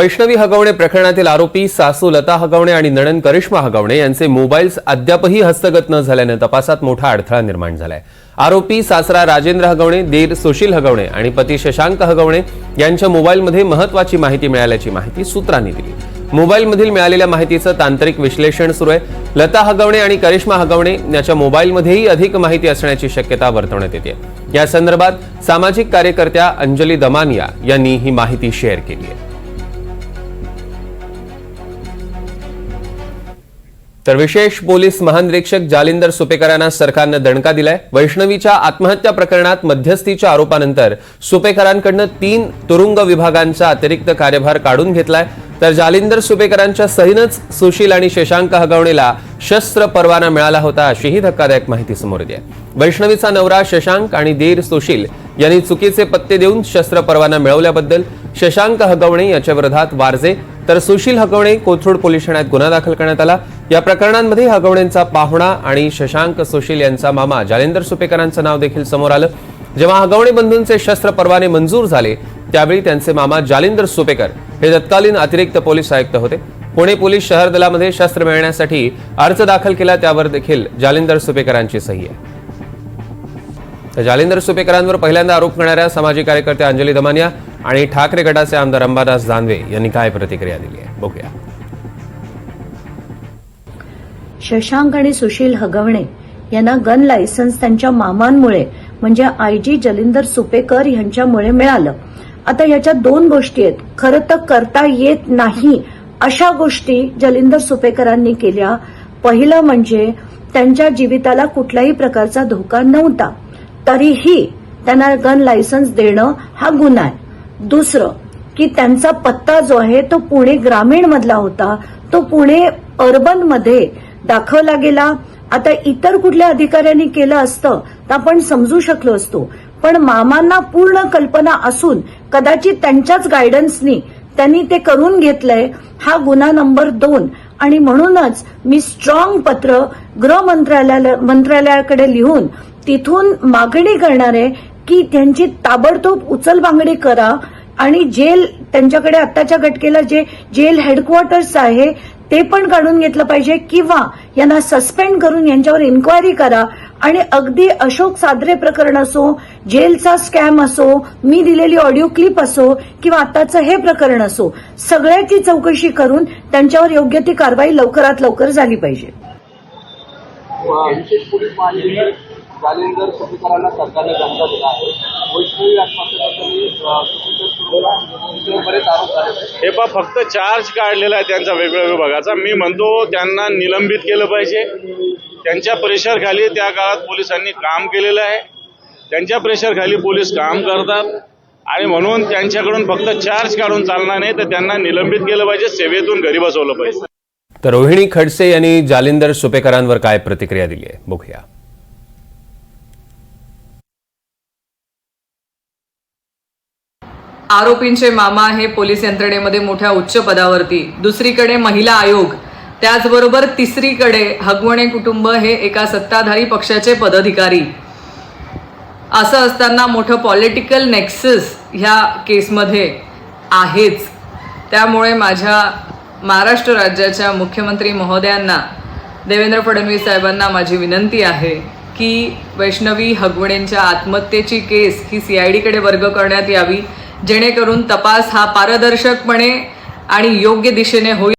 वैष्णवी हगवणे प्रकरणातील आरोपी सासू लता हगवणे आणि नणंद करिश्मा हगवणे यांचे मोबाईल्स अद्यापही हस्तगत न झाल्याने तपासात मोठा अडथळा निर्माण झालाय। आरोपी सासरा राजेंद्र हगवणे, दीर सुशील हगवणे आणि पती शशांक हगवणे यांच्या मोबाईलमध्ये महत्त्वाची माहिती मिळाल्याची माहिती सूत्रांनी दिली। मोबाईलमधील मिळालेल्या माहितीचं तांत्रिक विश्लेषण सुरू आहे। लता हगवणे आणि करिश्मा हगवणे यांच्या मोबाईलमध्येही अधिक माहिती असण्याची शक्यता वर्तवण्यात येते। या संदर्भात सामाजिक कार्यकर्त्या अंजली दमानिया यांनी ही माहिती शेअर केली आहे। तर विशेष पोलीस महानिरीक्षक जालिंदर सुपेकर यांना सरकारनं दणका दिलाय। वैष्णवीच्या आत्महत्या प्रकरणात मध्यस्थीच्या आरोपानंतर सुपेकरांकडून 3 तुरुंग विभागांचा अतिरिक्त कार्यभार काढून घेतलाय। तर जालिंदर सुपेकरांच्या सहीनच सुशील आणि शशांक हगवणेला शस्त्र परवाना मिळाला होता, अशीही धक्कादायक माहिती समोर येते। वैष्णवीचा नवरा शशांक आणि दीर सुशील यांनी चुकीचे पत्ते देऊन शस्त्र परवाना मिळवल्याबद्दल शशांक हगवणे याच्या विरोधात वारजे तर सुशील हगवणे कोथरूड पोलीस ठाण्यात गुन्हा दाखल करण्यात आला। या प्रकरणांमध्ये हगवणेंचा पाहुणा आणि शशांक सुशील यांचा मामा जालिंदर सुपेकरांचं नाव देखील समोर आलं। जेव्हा हगवणे बंधूंचे शस्त्र परवाने मंजूर झाले त्यावेळी त्यांचे मामा जालिंदर सुपेकर हे तत्कालीन अतिरिक्त पोलीस आयुक्त होते। पुणे पोलीस शहर दलामध्ये शस्त्र मिळण्यासाठी अर्ज दाखल केला, त्यावर देखील जालिंदर सुपेकरांची सही आहे। तर जालिंदर सुपेकरांवर पहिल्यांदा आरोप करणाऱ्या सामाजिक कार्यकर्त्या अंजली दमानिया आणि ठाकरे गटाचे आमदार अंबादास दानवे यांनी काय प्रतिक्रिया दिली आहे बघूया। शशांक आणि सुशील हगवणे यांना गन लायसन्स त्यांच्या मामांमुळे म्हणजे आयजी जालिंदर सुपेकर यांच्यामुळे मिळालं। आता याच्या 2 गोष्टी आहेत। खरं तर करता येत नाही अशा गोष्टी जालिंदर सुपेकरांनी केल्या। पहिलं म्हणजे त्यांच्या जीविताला कुठल्याही प्रकारचा धोका नव्हता, तरीही त्यांना गन लायसन्स देणं हा गुन्हा आहे। दुसरं की त्यांचा पत्ता जो आहे तो पुणे ग्रामीण मधला होता, तो पुणे अर्बन मध्ये दाखवला गेला। आता इतर कुठल्या अधिकाऱ्यांनी केलं असतं तर आपण समजू शकलो असतो, पण मामांना पूर्ण कल्पना असून कदाचित त्यांच्याच गायडन्सनी त्यांनी ते करून घेतलंय, हा गुन्हा नंबर 2। आणि म्हणूनच मी स्ट्रॉंग पत्र गृह मंत्रालयाकडे लिहून तिथून मागणी करणार आहे की त्यांची ताबडतोब उचलबांगडी करा आणि जेल त्यांच्याकडे आत्ताच्या घटकेला जे जेल हेडक्वार्टर्स आहे ते पण काढून घेतलं पाहिजे किंवा यांना सस्पेंड करून यांच्यावर इन्क्वायरी करा। आणि अगदी अशोक सादरे प्रकरण असो, जेलचा स्कॅम असो, मी दिलेली ऑडिओ क्लिप असो किंवा आताचं हे प्रकरण असो, सगळ्याची चौकशी करून त्यांच्यावर योग्य ती कारवाई लवकरात लवकर झाली पाहिजे। जालिंदर सुपेकरांना सरकारने दणका दिला आहे। वैष्णवी आत्महत्येबद्दल बरेच आरोप झाले। हे फक्त चार्ज काढलेला आहे त्यांचा वेगवेगळ्या विभागाचा। मी म्हणतो त्यांना निलंबित केलं पाहिजे। त्यांच्या प्रेशरखाली त्या काळात पोलिसांनी काम केलेलं आहे, त्यांच्या प्रेशरखाली पोलीस काम करतात आणि म्हणून त्यांच्याकडून फक्त चार्ज काढून चालणार नाही, तर त्यांना निलंबित केलं पाहिजे, सेवेतून घरी बसवलं पाहिजे। तर रोहिणी खडसे यांनी जालिंदर सुपेकरांवर काय प्रतिक्रिया दिली आहे बघूया। आरोपींचे मामा हे पोलीस यंत्रणेमध्ये मोठ्या उच्च पदावरती, दुसरीकडे महिला आयोग, त्याचबरोबर तिसरीकडे हगवणे कुटुंब हे एका सत्ताधारी पक्षाचे पदाधिकारी। असं असताना मोठं पॉलिटिकल नेक्सस ह्या केसमध्ये आहेच। त्यामुळे माझ्या महाराष्ट्र राज्याच्या मुख्यमंत्री महोदयांना, देवेंद्र फडणवीस साहेबांना माझी विनंती आहे की वैष्णवी हगवणेंच्या आत्महत्येची केस ही CIDकडे वर्ग करण्यात यावी, जेणेकरून तपास हा पारदर्शकपणे आणि योग्य दिशेने होईल।